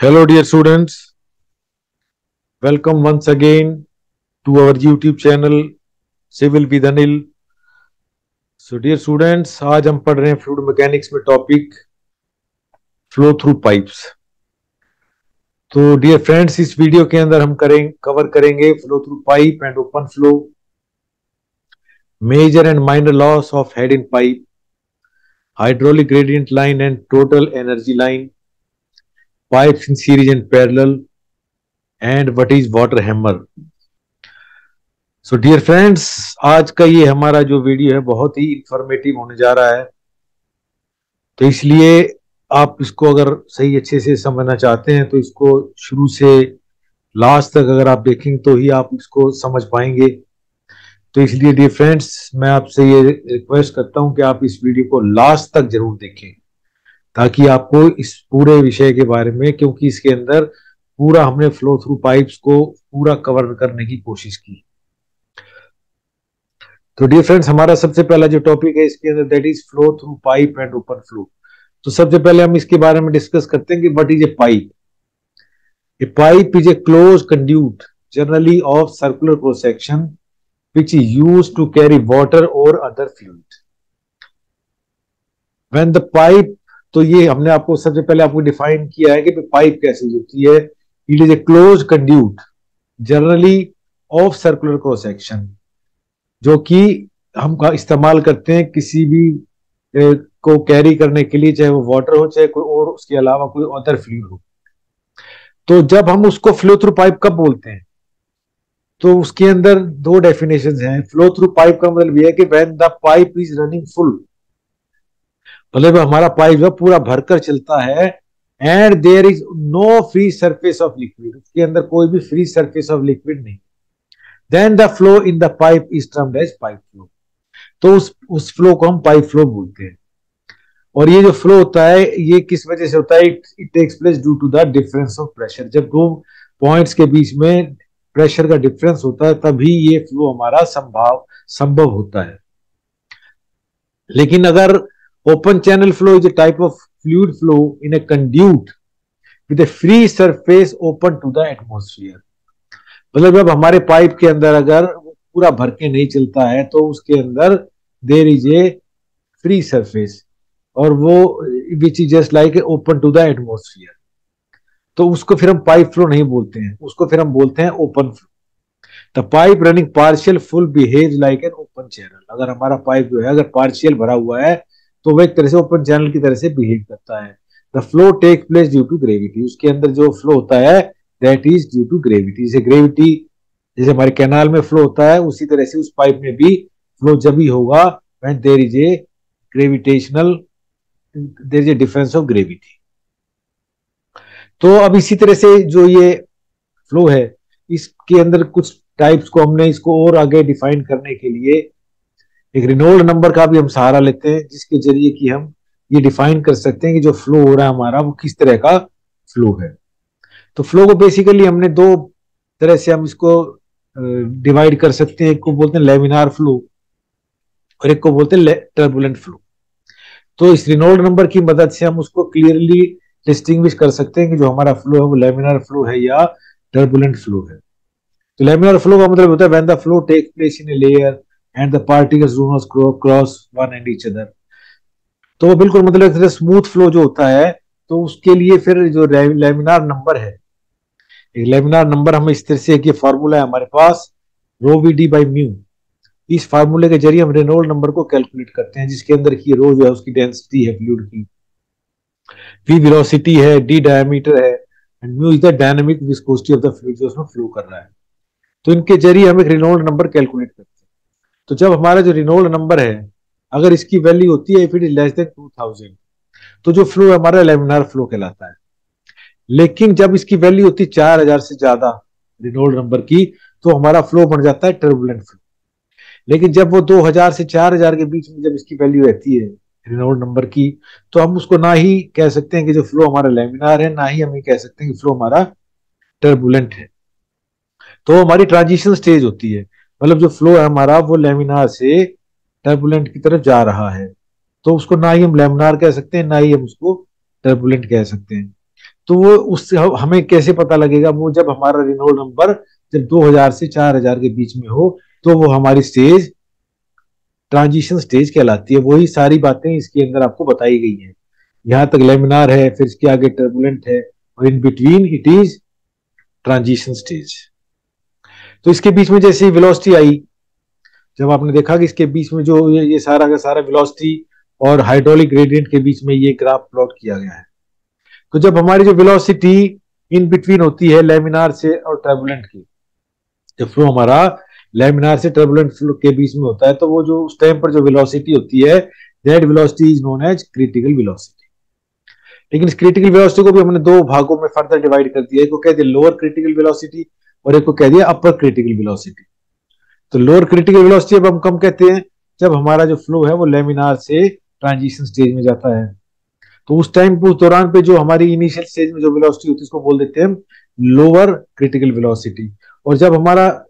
Hello, dear students. Welcome once again to our YouTube channel Civil with Anil. So, dear students, आज हम पढ़ रहे हैं fluid mechanics में टॉपिक फ्लो थ्रू पाइप्स. तो dear friends, इस वीडियो के अंदर हम कवर करेंगे flow through pipe and open flow, major and minor loss of head in pipe, hydraulic gradient line and total energy line, pipes in series and parallel, and what is water hammer. So dear friends, आज का ये हमारा जो video है बहुत ही informative होने जा रहा है. तो इसलिए आप इसको अगर सही अच्छे से समझना चाहते हैं तो इसको शुरू से लास्ट तक अगर आप देखेंगे तो ही आप इसको समझ पाएंगे. तो इसलिए डियर फ्रेंड्स, मैं आपसे ये रिक्वेस्ट करता हूं कि आप इस वीडियो को लास्ट तक जरूर देखें ताकि आपको इस पूरे विषय के बारे में, क्योंकि इसके अंदर पूरा हमने फ्लो थ्रू पाइप्स को पूरा कवर करने की कोशिश की. तो डियर फ्रेंड्स, हमारा सबसे पहला जो टॉपिक है इसके अंदर that is flow through pipe and open flow. तो सबसे पहले हम इसके बारे में डिस्कस करते हैं कि what is a pipe. A pipe is a close conduit generally of circular cross section which is used to carry water or other fluid. When the pipe, तो ये हमने आपको सबसे पहले आपको डिफाइन किया है कि पाइप कैसी होती है. It is a close conduit generally of circular cross section, जो कि हम इस्तेमाल करते हैं किसी भी को कैरी करने के लिए, चाहे वो वाटर हो चाहे कोई और उसके अलावा कोई अदर फ्लूइड हो. तो जब हम उसको फ्लो थ्रू पाइप कब बोलते हैं तो उसके अंदर दो डेफिनेशंस हैं. फ्लो थ्रू पाइप का मतलब यह है कि when the pipe is running full, मतलब हमारा पाइप जो पूरा भरकर चलता है, and there is no free surface of liquid, उसके अंदर कोई भी फ्री सरफेस ऑफ लिक्विड नहीं, then the flow in the pipe is termed as pipe flow. तो उस फ्लो को हम पाइप फ्लो बोलते हैं. और ये जो फ्लो होता है ये किस वजह से होता है? It takes place due to the difference of pressure. जब दो पॉइंट्स के बीच में प्रेशर का डिफरेंस होता है तभी ये फ्लो हमारा संभव होता है. लेकिन अगर open channel flow is a type of fluid flow in a conduit with a free surface open to the atmosphere, मतलब जब हमारे पाइप के अंदर अगर पूरा भर के नहीं चलता है तो उसके अंदर there is a free surface, और वो which is just like a open to the atmosphere, तो उसको फिर हम पाइप फ्लो नहीं बोलते हैं, उसको फिर हम बोलते हैं open flow. The pipe running partial full behaves like an open channel. अगर हमारा पाइप जो है अगर पार्शियल भरा हुआ है तो वह एक तरह से ओपन चैनल की तरह से बिहेव करता है. The flow take place due to gravity. उसके अंदर जो फ्लो होता है that is due to gravity. जैसे ग्रेविटी जैसे हमारे कैनाल में फ्लो होता है उसी तरह से उस पाइप में भी फ्लो जब ही होगा when there is a gravitational, there is a difference of gravity. तो अब इसी तरह से जो ये फ्लो है इसके अंदर कुछ टाइप्स को हमने इसको और आगे डिफाइन करने के लिए एक रेनॉल्ड नंबर का भी हम सहारा लेते हैं, जिसके जरिए कि हम ये डिफाइन कर सकते हैं कि जो फ्लो हो रहा है हमारा वो किस तरह का फ्लो है. तो फ्लो को बेसिकली हमने दो तरह से हम इसको डिवाइड कर सकते हैं. एक को बोलते हैं लेमिनार फ्लो और एक को बोलते हैं टर्बुलेंट फ्लो. तो इस रेनॉल्ड नंबर की मदद से हम उसको क्लियरली डिस्टिंग्विश कर सकते हैं कि जो हमारा फ्लो है वो लेमिनार फ्लो है या टर्बुलेंट फ्लो है. तो लेमिनार फ्लो का मतलब होता है when the flow take place in a layer and the particles do not cross one and each other. तो बिल्कुल मतलब स्मूथ फ्लो जो होता है तो उसके लिए फिर जो लेमिनार नंबर है, एक लेमिनार नंबर हम इस तरह से, एक ये फॉर्मूला है हमारे पास रो वी डी बाई म्यू. इस फार्मूले के जरिए हम रेनॉल्ड नंबर को कैलकुलेट करते हैं, जिसके अंदर की रो जो है उसकी डेंसिटी है फ्लूइड की, v वेलोसिटी है, d डायमीटर है, and mu is the dynamic viscosity of the fluid जो उसमें फ्लो कर रहा है. तो इनके जरिए हम एक रेनॉल्ड नंबर कैलकुलेट करते हैं. तो जब हमारा जो रेनॉल्ड नंबर है अगर इसकी वैल्यू होती है if it is less than 2000 तो जो फ्लो हमारा लेमिनार फ्लो कहलाता है. लेकिन जब इसकी वैल्यू होती है 4000 से ज्यादा रेनॉल्ड नंबर की तो हमारा फ्लो बन जाता है टर्बुलेंट फ्लो. लेकिन जब वो 2000 से 4000 के बीच में जब इसकी वैल्यू रहती है रेनॉल्ड नंबर की तो हम उसको ना ही कह सकते हैं कि जो फ्लो हमारा लेमिनार है, ना ही हम ये कह सकते हैं कि फ्लो हमारा टर्बुलेंट है. तो हमारी ट्रांजिशन स्टेज होती है, मतलब जो फ्लो है हमारा वो लेमिनार से टर्बुलेंट की तरफ जा रहा है, तो उसको ना ही हम लेमिनार कह सकते हैं ना ही हम उसको टर्बुलेंट कह सकते हैं. तो वो उससे हमें कैसे पता लगेगा, वो जब हमारा रेनॉल्ड नंबर जब 2000 से 4000 के बीच में हो तो वो हमारी स्टेज ट्रांजिशन स्टेज कहलाती है। वही सारी बातें इसके अंदर आपको बताई गई है। यहाँ तक लेमिनार है, फिर इसके आगे टर्बुलेंट है, और in between it is transition stage. तो इसके बीच में जैसे वेलोसिटी आई, जब आपने देखा कि इसके बीच में जो ये सारा का सारा वेलोसिटी और हाइड्रोलिक ग्रेडियंट के बीच में ये ग्राफ प्लॉट किया गया है। तो जब हमारी जो वेलोसिटी इन बिटवीन होती है लेमिनार से और टर्बुलेंट की, जब फ्लो हमारा लेमिनार से टर्बुलेंट फ्लो के बीच में होता है, तो वो जो उस टाइम पर जो वेलोसिटी होती है, that velocity is known as critical velocity. लेकिन इस क्रिटिकल वेलोसिटी को भी हमने दो भागों में फर्दर डिवाइड कर दिया। एक को कह दिया लोअर क्रिटिकल वेलोसिटी और एक को कह दिया अपर क्रिटिकल वेलोसिटी। तो लोअर क्रिटिकल वेलोसिटी अब हम कम कहते हैं जब हमारा जो फ्लो है वो लेमिनार से ट्रांजिशन स्टेज में जाता है। तो उस टाइम उस दौरान पे जो हमारी इनिशियल स्टेज में जो वेलोसिटी होती है उसको बोल देते हैं हम लोअर क्रिटिकल वेलोसिटी। और जब हमारा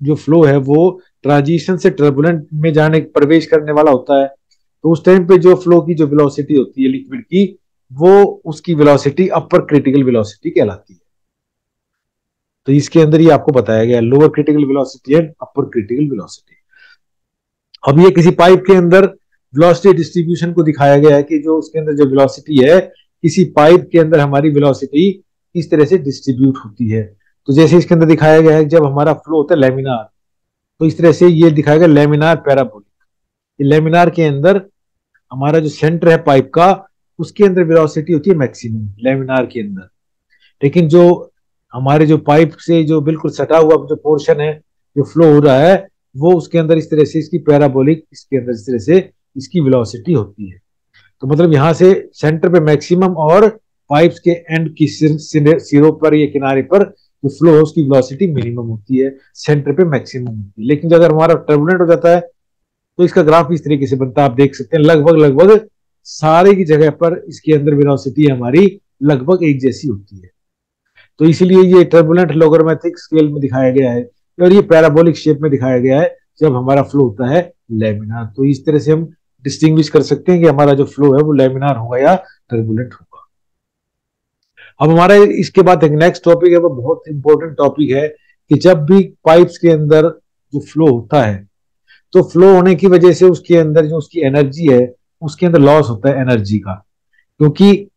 जो फ्लो है वो ट्रांजिशन से टर्बुलेंट में जाने प्रवेश करने वाला होता है, तो उस टाइम पे जो फ्लो की जो वेलोसिटी होती है लिक्विड की, वो उसकी वेलोसिटी अपर क्रिटिकल वेलोसिटी कहलाती है। तो इसके अंदर ये आपको बताया गया lower critical velocity and upper critical velocity. अब ये किसी पाइप के अंदर वेलोसिटी डिस्ट्रीब्यूशन को दिखाया गया है कि जो उसके अंदर जो वेलोसिटी है, किसी पाइप के अंदर हमारी वेलोसिटी इस तरह से डिस्ट्रीब्यूट होती है। तो जैसे इसके अंदर दिखाया गया है, जब हमारा फ्लो होता है लेमिनार, तो इस तरह से ये दिखाया गया लेमिनार पैराबोलिक। लेमिनार के अंदर हमारा जो सेंटर है पाइप का, उसके अंदर वेलोसिटी होती है मैक्सिमम लेमिनार के अंदर। लेकिन जो हमारे जो पाइप से जो बिल्कुल सटा हुआ जो पोर्शन है जो फ्लो हो रहा है, वो उसके अंदर इस तरह से इसकी पैराबोलिक, इसके अंदर इस तरह से इसकी वेलोसिटी होती है। तो मतलब यहाँ से सेंटर पे मैक्सिमम और पाइप्स के एंड की सिरों पर या किनारे पर जो फ्लो है उसकी वेलोसिटी मिनिमम होती है, सेंटर पे मैक्सिमम होती है। लेकिन अगर हमारा टर्बुलेंट हो जाता है तो इसका ग्राफ इस तरीके से बनता है, आप देख सकते हैं लगभग सारे की जगह पर इसके अंदर वेलोसिटी हमारी लगभग एक जैसी होती है। तो इसलिए ये टर्बुलेंट लोगरिथमिक स्केल में दिखाया गया है और ये पैराबोलिक शेप में दिखाया गया है जब हमारा फ्लो होता है लेमिनार। तो इस तरह से हम डिस्टिंग्विश कर सकते हैं कि हमारा जो फ्लो है वो लेमिनार होगा या टर्बुलेंट होगा। अब हमारा इसके बाद एक नेक्स्ट टॉपिक है, वो बहुत इंपॉर्टेंट टॉपिक है कि जब भी पाइप्स के अंदर जो फ्लो होता है, तो फ्लो होने की वजह से उसके अंदर जो उसकी एनर्जी है, उसके अंदर लॉस होता है एनर्जी का। क्योंकि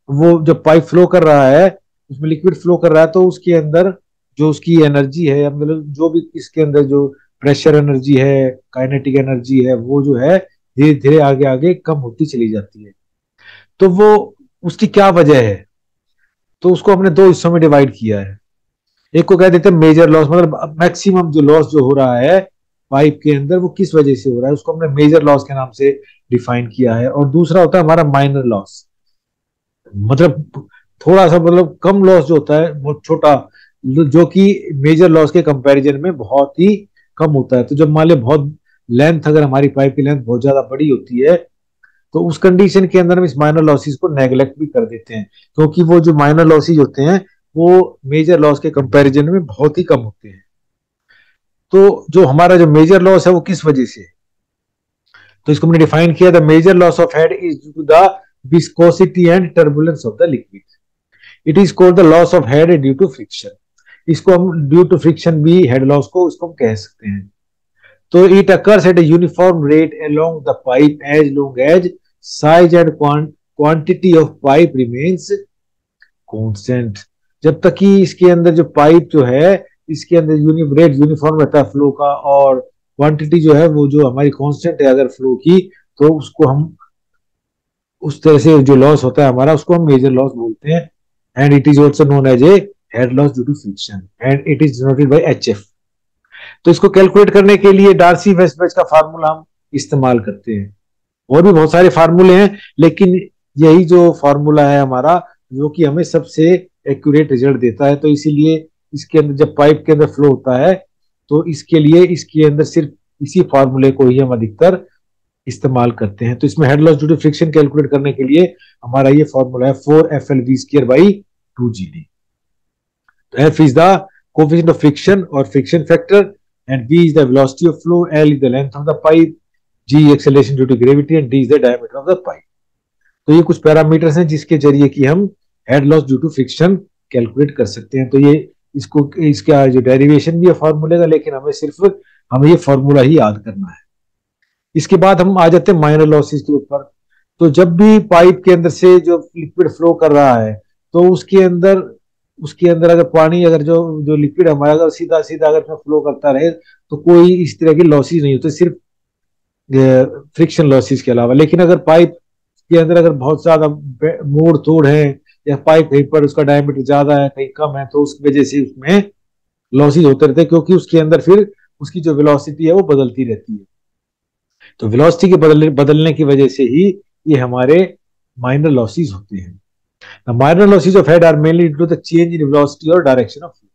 वो जब पाइप फ्लो कर रहा है, उसमें लिक्विड फ्लो कर रहा है, तो उसके अंदर जो उसकी एनर्जी है, मतलब जो भी इसके अंदर जो प्रेशर एनर्जी है, काइनेटिक एनर्जी है, वो जो है धीरे धीरे आगे आगे कम होती चली जाती है। तो वो उसकी क्या वजह है, तो उसको हमने दो हिस्सों में डिवाइड किया है। एक को कह देते हैं मेजर लॉस, मतलब मैक्सिमम जो लॉस जो हो रहा है पाइप के अंदर वो किस वजह से हो रहा है, उसको हमने मेजर लॉस के नाम से डिफाइन किया है। और दूसरा होता है हमारा माइनर लॉस, मतलब थोड़ा सा, मतलब कम लॉस जो होता है, बहुत छोटा, जो कि मेजर लॉस के कंपैरिजन में बहुत ही कम होता है। तो जब मान लो बहुत लेंथ, अगर हमारी पाइप की लेंथ बहुत ज्यादा बड़ी होती है, तो उस कंडीशन के अंदर हम इस माइनर लॉसेस को नेग्लेक्ट भी कर देते हैं, क्योंकि वो जो माइनर लॉसेस होते हैं वो मेजर लॉस के कंपैरिजन में बहुत ही कम होते हैं। तो जो हमारा जो मेजर लॉस है वो किस वजह से है, तो इसको हमने डिफाइन किया, the major loss of head is due to the viscosity and turbulence of the liquid. It is called the loss of head due to friction. इसको हम ड्यू टू फ्रिक्शन भी हेड लॉस को उसको हम कह सकते हैं। तो it occurs at a uniform rate along the pipe as long as size and quantity of pipe remains constant. जब तक कि इसके अंदर जो पाइप जो है, इसके अंदर रेट यूनिफॉर्म रहता है फ्लो का, और क्वांटिटी जो है वो जो हमारी कांस्टेंट है अगर फ्लो की, तो उसको हम उस तरह से जो लॉस होता है हमारा, उसको हम मेजर लॉस बोलते हैं। And it is also known as a head loss due to friction and it is denoted by HF. तो इसको कैलकुलेट करने के लिए डार्सी वेस्टमैच का फार्मूला हम इस्तेमाल करते हैं। और भी बहुत सारे फार्मूले हैं, लेकिन यही जो फार्मूला है हमारा, जो कि हमें सबसे एक्यूरेट रिजल्ट देता है। तो इसीलिए इसके अंदर जब पाइप के अंदर फ्लो होता है, तो इसके लिए इसके अंदर सिर्फ इसी फार्मूले को ही हम अधिकतर इस्तेमाल करते हैं। तो इसमें head loss due to friction calculate करने के लिए हमारा ये फॉर्मूला है 4FLV²/2GD। तो F is the coefficient of friction or friction factor, and V is the velocity of flow, L is the length of the pipe, G acceleration due to gravity, and D is the diameter of the pipe। तो ये कुछ parameters हैं जिसके जरिए कि हम head loss due to friction calculate कर सकते हैं। तो ये इसको इसका जो डेरिवेशन भी है फॉर्मूले का, लेकिन हमें ये फॉर्मूला ही याद करना है। इसके बाद हम आ जाते हैं माइनर लॉसेस के ऊपर। तो जब भी पाइप के अंदर से जो लिक्विड फ्लो कर रहा है, तो उसके अंदर अगर पानी, अगर जो जो लिक्विड हमारा अगर सीधा सीधा अगर फ्लो करता रहे, तो कोई इस तरह की लॉसेस नहीं होते, सिर्फ फ्रिक्शन लॉसेस के अलावा। लेकिन अगर पाइप के अंदर अगर बहुत ज्यादा मोड़ तोड़ है, या पाइप कहीं पर उसका डायमीटर ज्यादा है कहीं कम है, तो उसकी वजह से उसमें लॉसेस होते रहते हैं, क्योंकि उसके अंदर फिर उसकी जो वेलोसिटी है वो बदलती रहती है। तो वेलोसिटी के बदलने की वजह से ही ये हमारे माइनर लॉसेस होते हैं। The minor losses of head are mainly due to the change in velocity or direction of flow.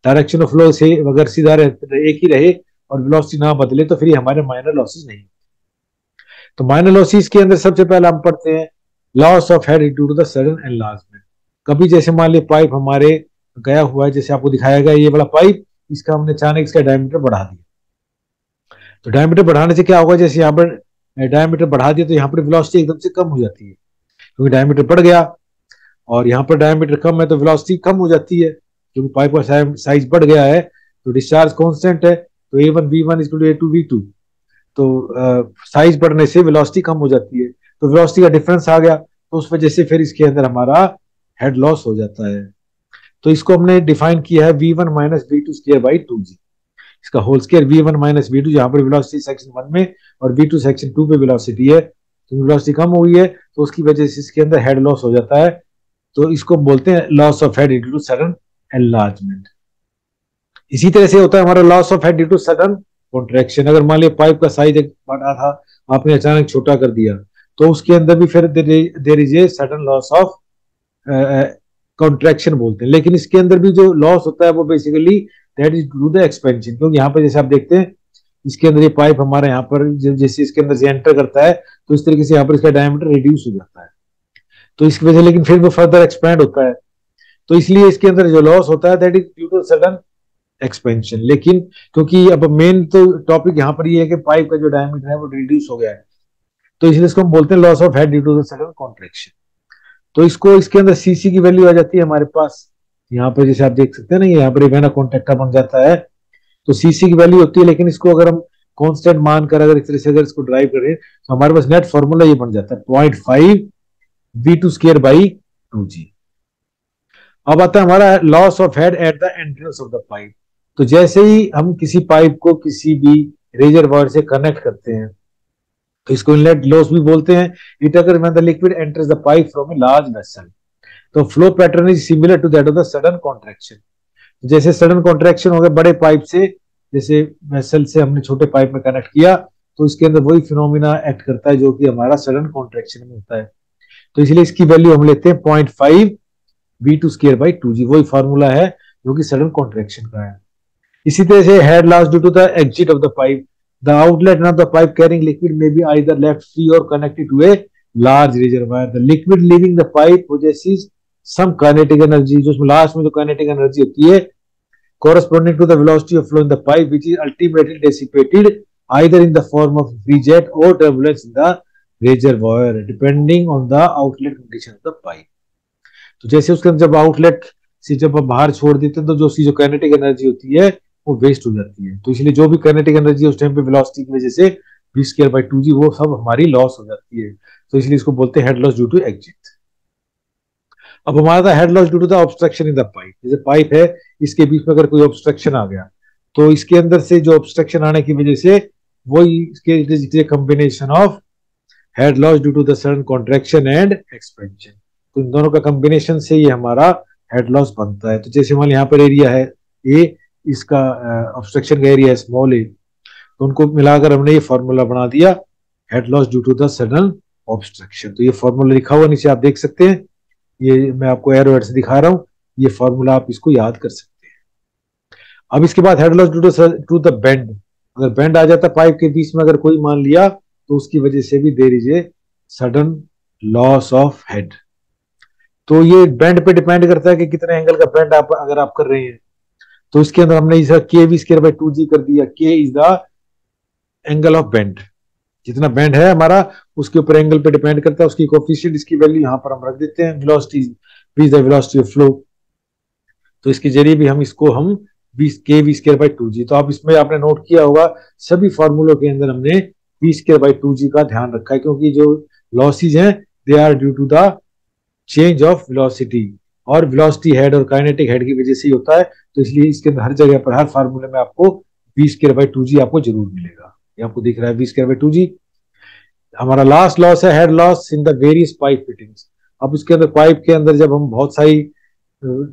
Direction of flow से अगर सीधा एक ही रहे और वेलोसिटी ना बदले, तो फिर हमारे माइनर लॉसेस नहीं। तो माइनर लॉसेस के अंदर सबसे पहले हम पढ़ते हैं loss of head due to the sudden enlargement. कभी जैसे मान ली पाइप हमारे गया हुआ है, जैसे आपको दिखाया गया ये वाला पाइप, इसका हमने अचानक इसका डायमीटर बढ़ा दिया। तो डायमीटर बढ़ाने से क्या होगा, जैसे यहाँ पर डायमीटर बढ़ा दिया तो यहाँ पर वेलोसिटी एकदम से कम हो जाती है, क्योंकि डायमीटर बढ़ गया, और यहाँ पर डायमीटर कम है तो वेलोसिटी कम हो जाती है, क्योंकि पाइप का साइज बढ़ गया है। तो डिस्चार्ज कांस्टेंट है, तो A1 V1 equal to A2 V2। तो साइज बढ़ने से वेलोसिटी कम हो जाती है, तो वेलोसिटी का डिफरेंस आ गया, तो उस वजह से फिर इसके अंदर हमारा हेड लॉस हो जाता है। तो इसको हमने डिफाइन किया है V1 minus V2 square by 2G। इसका whole square V1 minus V2, जहां पर वेलोसिटी सेक्शन 1 में और V2 सेक्शन 2 पे वेलोसिटी है, तो वेलोसिटी कम हुई है, तो उसकी वजह से इसके अंदर हेड लॉस हो जाता है। तो इसको बोलते हैं loss of head due to sudden enlargement. इसी तरह से होता है हमारा loss of head due to sudden contraction. अगर मान लिया पाइप का साइज एक बड़ा था, आपने अचानक छोटा कर दिया, तो उसके अंदर भी फिर there is a sudden loss of contraction बोलते हैं। लेकिन इसके अंदर भी जो लॉस होता है वो basically that is due to the expansion, क्योंकि यहाँ पर जैसे आप देखते हैं इसके अंदर ये पाइप हमारे यहाँ पर जैसे इसके अंदर से एंटर करता है, तो इस तरीके से यहाँ पर इसका डायमीटर रिड्यूस हो जाता है, तो इसकी वजह, लेकिन फिर वो फर्दर एक्सपैंड होता है। तो इसलिए इसके अंदर जो लॉस होता है that is due to sudden expansion. लेकिन क्योंकि अब मेन तो टॉपिक यहाँ पर ये है कि पाइप का जो डायमीटर है वो रिड्यूस हो गया है, तो इसलिए इसको हम बोलते हैं loss of head due to the sudden contraction. तो इसको इसके अंदर सीसी की वैल्यू आ जाती है हमारे पास, यहाँ पर जैसे आप देख सकते हैं ना, यहाँ पर एक कॉन्ट्रैक्टर बन जाता है, तो सीसी की वैल्यू होती है। लेकिन इसको अगर हम कांस्टेंट मानकर अगर इस तरह से अगर इसको ड्राइव करें, तो हमारे पास नेट फॉर्मूला ये बन जाता है 0.5 V2 स्क्वायर बाई 2G। अब आता है हमारा loss of head at the entrance of the pipe. तो जैसे ही हम किसी पाइप को किसी भी रेजरवॉयर से कनेक्ट करते हैं, तो इसको इनलेट लॉस भी बोलते हैं। इट अगर when the liquid enters the pipe from a large vessel, तो flow pattern is similar to that of the sudden contraction. जैसे सडन कॉन्ट्रैक्शन हो गया बड़े पाइप से, जैसे वेसल से हमने छोटे पाइप में कनेक्ट किया, तो इसके अंदर वही फिनोमिना एक्ट करता है जो कि हमारा सडन कॉन्ट्रैक्शन में होता है। तो इसलिए इसकी वैल्यू हम लेते हैं 0.5 V2 स्क्वायर बाई 2G, वही फार्मूला है जो कि सडन कॉन्ट्रैक्शन का है। इसी तरह से head loss due to the exit of the pipe, the outlet of the pipe carrying liquid में बी आइदर लेफ्ट फ्री और connected to a large reservoir. The liquid leaving the pipe possesses some kinetic energy, जो उसमें last में जो kinetic energy होती है corresponding to the velocity of flow in the pipe, which is ultimately dissipated either in the form of free jet or turbulence in the reservoir, depending on the outlet condition of the pipe. तो जैसे उसके अंदर जब outlet से जब हम बाहर छोड़ देते हैं, तो जो उसकी जो काइनेटिक एनर्जी होती है वो वेस्ट हो जाती है। तो इसलिए जो भी काइनेटिक एनर्जी उस टाइम पे वेलोसिटी की वजह से v स्क्वायर बाई 2G वो सब हमारी लॉस हो जाती है। तो इसलिए इसको बोलते हैं head loss due to exit. अब हमारा था head loss due to the obstruction in the pipe. जैसे पाइप है, इसके बीच में अगर कोई ऑब्स्ट्रक्शन आ गया, तो इसके अंदर से जो ऑब्स्ट्रक्शन आने की वजह से वही इसके combination of head loss due to the sudden contraction and expansion. तो इन दोनों का कॉम्बिनेशन से ये हमारा हेड लॉस बनता है। तो जैसे मान यहाँ पर एरिया है ए, इसका ऑब्स्ट्रक्शन का एरिया है स्मॉल ए, तो उनको मिलाकर हमने ये फॉर्मूला बना दिया head loss due to the sudden obstruction. तो ये फॉर्मूला लिखा हुआ नीचे आप देख सकते हैं, ये मैं आपको एरो से दिखा रहा हूं, ये फॉर्मूला आप इसको याद कर सकते हैं। अब इसके बाद head loss due to the bend. अगर बेंड आ जाता पाइप के बीच में, अगर कोई मान लिया, तो उसकी वजह से भी there is a sudden loss of head. तो ये बेंड पे डिपेंड करता है कि कितने एंगल का बेंड आप अगर आप कर रहे हैं। तो इसके अंदर हमने इसे के वी स्क्वायर बाई 2G कर दिया। के is the angle of bend, जितना बेंड है हमारा उसके ऊपर एंगल पे डिपेंड करता है, उसकी कोफिशिएंट इसकी वैल्यू यहाँ पर हम रख देते हैं। Velocity with the velocity of flow. तो इसके जरिए भी हम इसको हम v²/2g, तो आप इसमें आपने नोट किया होगा सभी फॉर्मूलों के अंदर हमने v²/2g का ध्यान रखा है, क्योंकि जो लॉसेज हैं they are due to the change of velocity, और वेलोसिटी हेड और काइनेटिक हेड की वजह से ही होता है। तो इसलिए इसके अंदर हर जगह पर हर फार्मूले में आपको v²/2g आपको जरूर मिलेगा। ये आपको दिख रहा है v²/2g। हमारा लास्ट लॉस है head loss in the various pipe fittings. अब उसके अंदर पाइप के अंदर जब हम बहुत सारी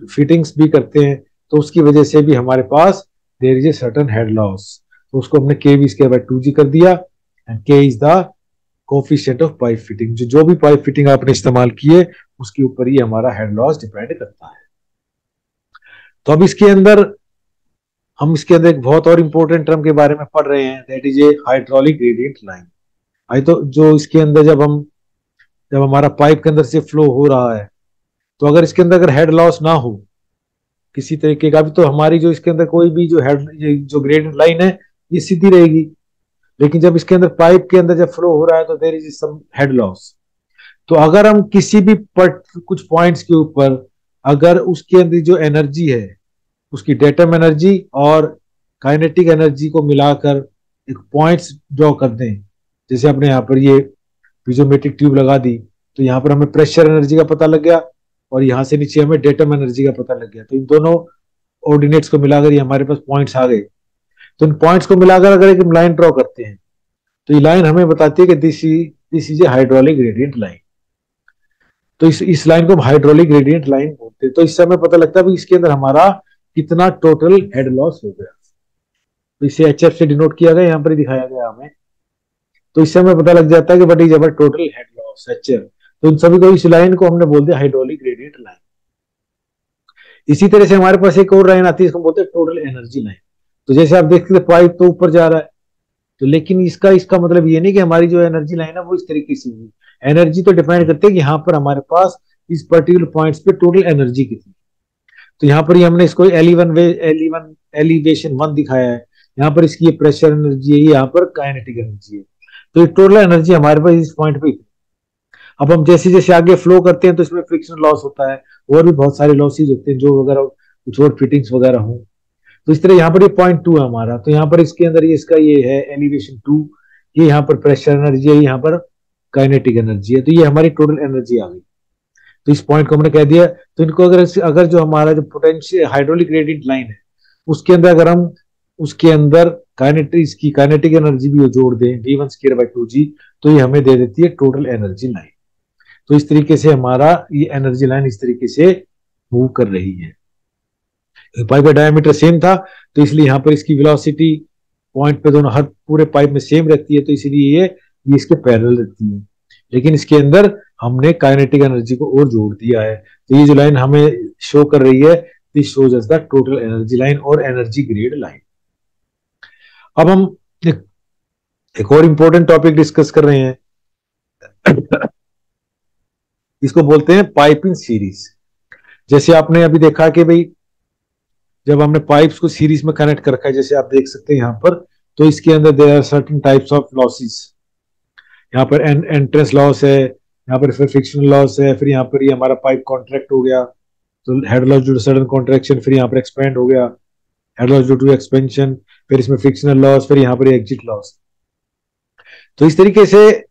फिटिंग्स भी करते हैं तो उसकी वजह से भी हमारे पास there is a certain head loss, तो उसको हमने k(v²/2g) कर दिया, and k is the coefficient of pipe fitting. जो भी पाइप फिटिंग आपने इस्तेमाल किए उसके ऊपर ही हमारा हेड लॉस डिपेंड करता है। तो अब इसके अंदर हम इसके अंदर एक बहुत और इंपॉर्टेंट टर्म के बारे में पढ़ रहे हैं, that is a hydraulic gradient line. आई तो जो इसके अंदर जब हमारा पाइप के अंदर से फ्लो हो रहा है, तो अगर इसके अंदर अगर हेड लॉस ना हो किसी तरीके का भी, तो हमारी जो इसके अंदर कोई भी जो ग्रेडियंट लाइन है ये सीधी रहेगी। लेकिन जब इसके अंदर पाइप के अंदर जब फ्लो हो रहा है तो there is some head loss. तो अगर हम किसी भी कुछ पॉइंट्स के ऊपर अगर उसके अंदर जो एनर्जी है उसकी डेटम एनर्जी और काइनेटिक एनर्जी को मिलाकर एक पॉइंट्स ड्रॉ कर दें, जैसे आपने यहाँ पर ये पीजोमेट्रिक ट्यूब लगा दी, तो यहाँ पर हमें प्रेशर एनर्जी का पता लग गया और यहाँ से नीचे हमें डेटम एनर्जी का पता लग गया। तो इन दोनों ऑर्डिनेट्स को मिलाकर ये हमारे पास पॉइंट्स आ गए। तो इन पॉइंट्स को मिलाकर अगर एक लाइन ड्रॉ करते हैं तो ये लाइन हमें बताती है कि this is a hydraulic gradient line. तो इस लाइन को हम हाइड्रोलिक ग्रेडियंट लाइन बोलते हैं। तो इससे हमें पता लगता है इसके अंदर हमारा कितना टोटल हेड लॉस हो गया। तो इसे HF से डिनोट किया गया, यहाँ पर ही दिखाया गया हमें। तो इससे हमें पता लग जाता है कि what is our total head loss HF। तो इन सभी को इस लाइन को हमने बोल दिया हाइड्रोलिक ग्रेडियंट लाइन। इसी तरह से हमारे पास एक और लाइन आती है, इसको बोलते हैं टोटल एनर्जी लाइन। तो जैसे आप देखते हैं पाइप तो ऊपर जा रहा है, तो लेकिन इसका मतलब ये नहीं कि हमारी जो एनर्जी लाइन है वो इस तरीके से हुई। एनर्जी तो डिपेंड करती है कि यहाँ पर हमारे पास इस पर्टिकुलर पॉइंट्स पे टोटल एनर्जी कितनी। तो यहाँ पर ही हमने इसको एलिवेशन 1 दिखाया है, यहाँ पर इसकी ये प्रेशर एनर्जी है, यहाँ पर काइनेटिक एनर्जी है। तो ये टोटल एनर्जी हमारे पास इस पॉइंट पे। अब हम जैसे जैसे आगे फ्लो करते हैं तो इसमें फ्रिक्शन लॉस होता है और भी बहुत सारे लॉसेज होते हैं जो वगैरह कुछ और फिटिंग्स वगैरह हो। तो इस तरह यहाँ पर ये पॉइंट 2 है हमारा, तो यहाँ पर इसके अंदर ये इसका ये है एलिवेशन 2, ये यहाँ पर प्रेशर एनर्जी है, यहाँ पर काइनेटिक एनर्जी है। तो ये हमारी टोटल एनर्जी आ गई। तो इस पॉइंट को हमने कह दिया। तो इनको अगर जो हमारा जो पोटेंशियल हाइड्रोलिक ग्रेडियंट लाइन है उसके अंदर अगर हम उसके अंदर काइनेटिक एनर्जी भी जोड़ दें v²/2g, तो ये हमें दे देती है टोटल एनर्जी लाइन। तो इस तरीके से हमारा ये एनर्जी लाइन इस तरीके से मूव कर रही है। पाइप का डायमीटर सेम था तो इसलिए यहाँ पर इसकी वेलोसिटी पॉइंट पे दोनों हर पूरे पाइप में सेम रहती है, तो इसीलिए ये इसके पैरेलल रहती है। लेकिन इसके अंदर हमने काइनेटिक एनर्जी को और जोड़ दिया है। तो ये जो लाइन हमें शो कर रही है this shows us the total energy line और एनर्जी ग्रेड लाइन। अब हम एक और इंपॉर्टेंट टॉपिक डिस्कस कर रहे हैं, इसको बोलते हैं पाइप इन सीरीज। जैसे आपने अभी देखा कि भाई जब हमने पाइप्स को सीरीज में कनेक्ट कर रखा है, जैसे आप देख सकते हैं यहाँ पर, तो इसके अंदर there are certain types of losses. यहाँ पर एंट्रेंस लॉस है, यहाँ पर फिर फ्रिक्शनल लॉस है, फिर यहाँ पर ये हमारा पाइप कॉन्ट्रैक्ट हो गया तो head loss due to sudden contraction, फिर यहाँ पर एक्सपेंड हो गया head loss due to expansion, फिर इसमें फ्रिक्शनल लॉस, फिर यहाँ पर एग्जिट लॉस। तो इस तरीके से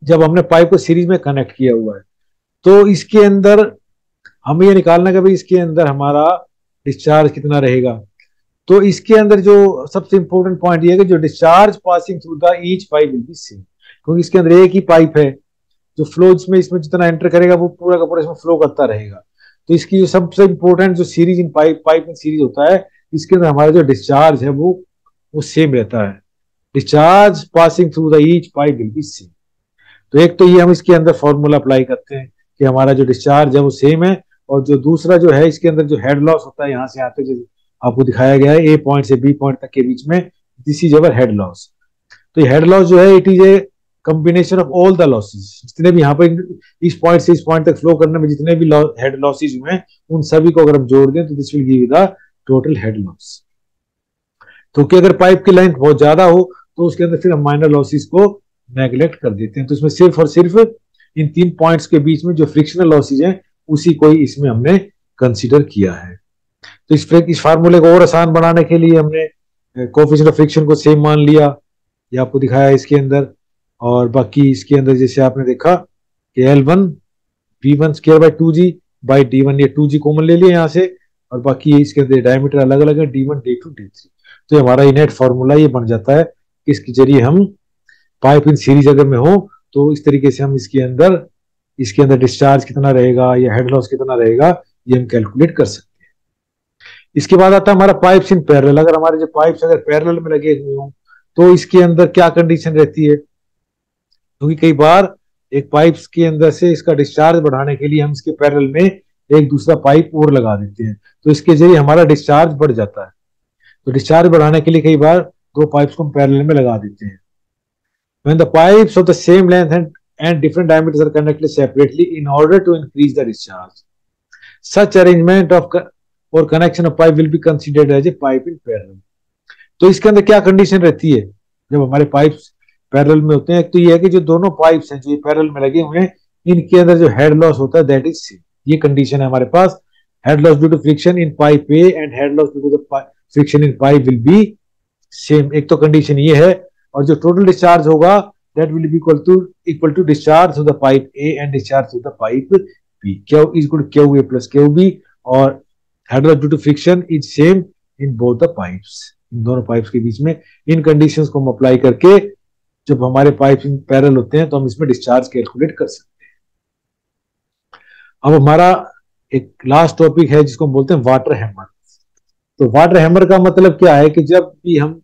जब हमने पाइप को सीरीज में कनेक्ट किया हुआ है तो इसके अंदर हमें ये निकालना कि भाई इसके अंदर हमारा डिस्चार्ज कितना रहेगा। तो इसके अंदर जो सबसे इंपॉर्टेंट पॉइंट ये है कि जो discharge passing through the each pipe will be same, क्योंकि इसके अंदर एक ही पाइप है जो फ्लो इसमें जितना एंटर करेगा वो पूरा का पूरा इसमें फ्लो करता रहेगा। तो इसकी जो सबसे इंपॉर्टेंट जो series in pipe in series होता है, इसके अंदर हमारा जो डिस्चार्ज है वो सेम रहता है। Discharge passing through the each pipe will be same. तो एक तो ये हम इसके अंदर फॉर्मूला अप्लाई करते हैं कि हमारा जो डिस्चार्ज है वो सेम है, और जो दूसरा जो है इसके अंदर जो हेड लॉस होता है यहाँ से आते जो आपको दिखाया गया है ए पॉइंट से बी पॉइंट तक के बीच में, this is our head loss. तो ये हेड लॉस जो है it is a combination of all the losses, जितने भी यहाँ पर इस पॉइंट से इस पॉइंट तक फ्लो करने में जितने भी हेड लॉसेज हुए हैं उन सभी को अगर हम जोड़ दें तो this will give the total head loss. तो कि अगर पाइप की लेंथ बहुत ज्यादा हो तो उसके अंदर फिर हम माइनर लॉसेज को नेग्लेक्ट कर देते हैं। तो इसमें सिर्फ और सिर्फ इन 3 पॉइंट्स के बीच में जो फ्रिक्शनल लॉसेज हैं उसी को ही इसमें हमने कंसीडर किया है। तो इस फार्मूले को और आसान बनाने के लिए हमने कोएफिशिएंट ऑफ फ्रिक्शन को सेम मान लिया, ये आपको दिखाया है इसके अंदर। और बाकी इसके अंदर जैसे आपने देखा कि L1 V1 square by 2G by D1, ये 2G कॉमन ले लिया यहाँ से, और बाकी इसके अंदर डायमीटर अलग अलग है D1 D2 D3। तो हमारा इनेट फार्मूला ये बन जाता है, इसके जरिए हम पाइप इन सीरीज अगर में हो तो इस तरीके से हम इसके अंदर डिस्चार्ज कितना रहेगा या हेड लॉस कितना रहेगा ये हम कैलकुलेट कर सकते हैं। इसके बाद आता है हमारा पाइप्स इन पैरेलल। अगर हमारे जो पाइप्स अगर पैरेलल में लगे हुए हों तो इसके अंदर क्या कंडीशन रहती है, क्योंकि कई बार एक पाइप्स के अंदर से इसका डिस्चार्ज बढ़ाने के लिए हम इसके पैरेलल में एक दूसरा पाइप और लगा देते हैं, तो इसके जरिए हमारा डिस्चार्ज बढ़ जाता है। तो डिस्चार्ज बढ़ाने के लिए कई बार दो पाइप्स को हम पैरेलल में लगा देते हैं। When the pipes of the same length and different diameters are connected separately in order to increase the discharge, such arrangement of or connection of pipe will be considered as a pipe in parallel. तो इसके अंदर क्या condition रहती है जब हमारे pipes parallel में होते हैं? एक तो ये है कि जो दोनों पाइप्स हैं जो ये पैरेलल में लगे हुए हैं इनके अंदर जो हेड लॉस होता है दैट इज सेम। ये कंडीशन है हमारे पास, head loss due to friction in pipe A and head loss due to the friction in pipe will be same. एक तो कंडीशन ये है, और जो टोटल डिस्चार्ज होगा that will be equal to discharge through the pipe A and discharge through the pipe B. Q is equal to QA plus QB, और head loss due to friction is same in both the pipes. इन दोनों pipes के बीच में इन conditions को हम apply करके जब हमारे pipe parallel होते हैं तो हम इसमें डिस्चार्ज कैलकुलेट कर सकते हैं। अब हमारा एक लास्ट टॉपिक है जिसको हम बोलते हैं वाटर हैमर। तो वाटर हैमर का मतलब क्या है कि जब भी हम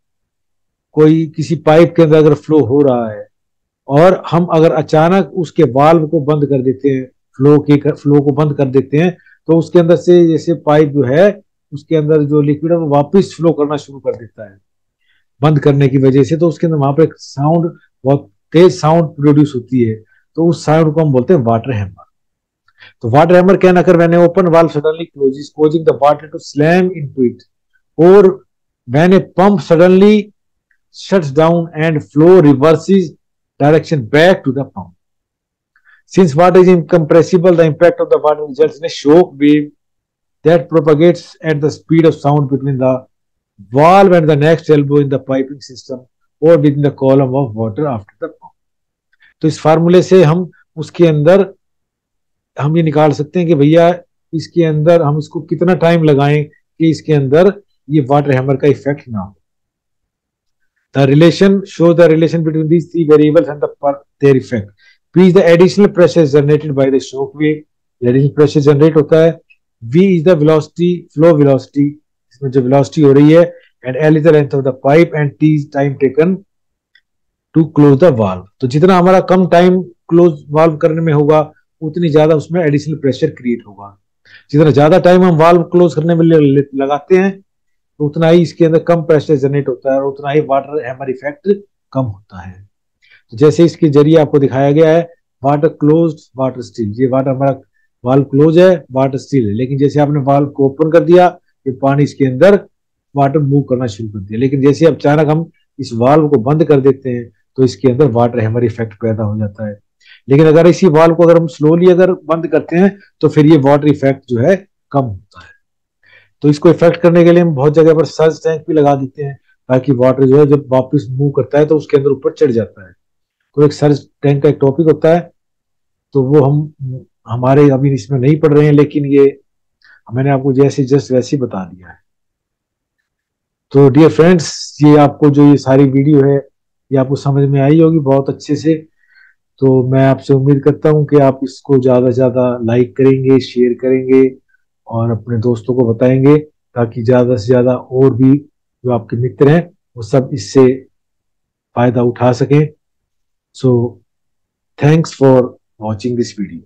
कोई किसी पाइप के अंदर अगर फ्लो हो रहा है और हम अगर अचानक उसके वाल्व को बंद कर देते हैं, फ्लो को बंद कर देते हैं, तो उसके अंदर से जैसे पाइप जो है उसके अंदर जो लिक्विड है वो वापस फ्लो करना शुरू कर देता है बंद करने की वजह से। तो उसके अंदर वहां पर एक साउंड, बहुत तेज साउंड प्रोड्यूस होती है, तो उस साउंड को हम बोलते हैं वाटर हैमर। तो water hammer can occur when a open valve suddenly closes causing the water to slam into it, or when a pump suddenly shuts down and flow reverses direction back to the pump. Since water is incompressible, the impact of the water results in a shock wave that propagates at the speed of sound between the valve and the next elbow in the piping system or within the column of water after the pump. तो इस फार्मूले से हम उसके अंदर हम ये निकाल सकते हैं कि भैया इसके अंदर हम इसको कितना टाइम लगाएं कि इसके अंदर ये वाटर हैमर का इफेक्ट ना हो। The relation shows the relation between these three variables and their effect. P is the additional pressure generated by the shock wave. Additional pressure generate होता है। V is the velocity, flow velocity, इसमें जो velocity हो रही है, and L is the length of the pipe and T is time taken to close the valve. तो जितना हमारा कम टाइम क्लोज वाल्व करने में होगा उतनी ज्यादा उसमें एडिशनल प्रेशर क्रिएट होगा। जितना ज्यादा टाइम हम वाल्व क्लोज करने में लगाते हैं तो उतना ही इसके अंदर कम प्रेशर जनरेट होता है और उतना ही वाटर हैमर इफेक्ट कम होता है। तो जैसे इसके जरिए आपको दिखाया गया है वाटर क्लोज्ड वाटर स्टील, ये वाटर हमारा वाल्व क्लोज है, वाटर स्टील है, लेकिन जैसे आपने वाल्व को ओपन कर दिया ये पानी इसके अंदर वाटर मूव करना शुरू कर दिया, लेकिन जैसे अचानक हम इस वाल्व को बंद कर देते हैं तो इसके अंदर वाटर हैमर इफेक्ट पैदा हो जाता है। लेकिन अगर इसी वाल्व को अगर हम स्लोली अगर बंद करते हैं तो फिर ये वाटर इफेक्ट जो है कम होता है। तो इसको इफेक्ट करने के लिए हम बहुत जगह पर सर्ज टैंक भी लगा देते हैं ताकि वाटर जो है जब वापस मूव करता है तो उसके अंदर ऊपर चढ़ जाता है। तो एक सर्ज टैंक का एक टॉपिक होता है, तो वो हम हमारे अभी इसमें नहीं पढ़ रहे हैं, लेकिन ये मैंने आपको जैसे जस्ट वैसे ही बता दिया है। तो डियर फ्रेंड्स, ये आपको जो ये सारी वीडियो है ये आपको समझ में आई होगी बहुत अच्छे से। तो मैं आपसे उम्मीद करता हूँ कि आप इसको ज्यादा से ज्यादा लाइक करेंगे, शेयर करेंगे और अपने दोस्तों को बताएंगे ताकि ज्यादा से ज्यादा और भी जो आपके मित्र हैं वो सब इससे फायदा उठा सकें। So thanks for watching this video.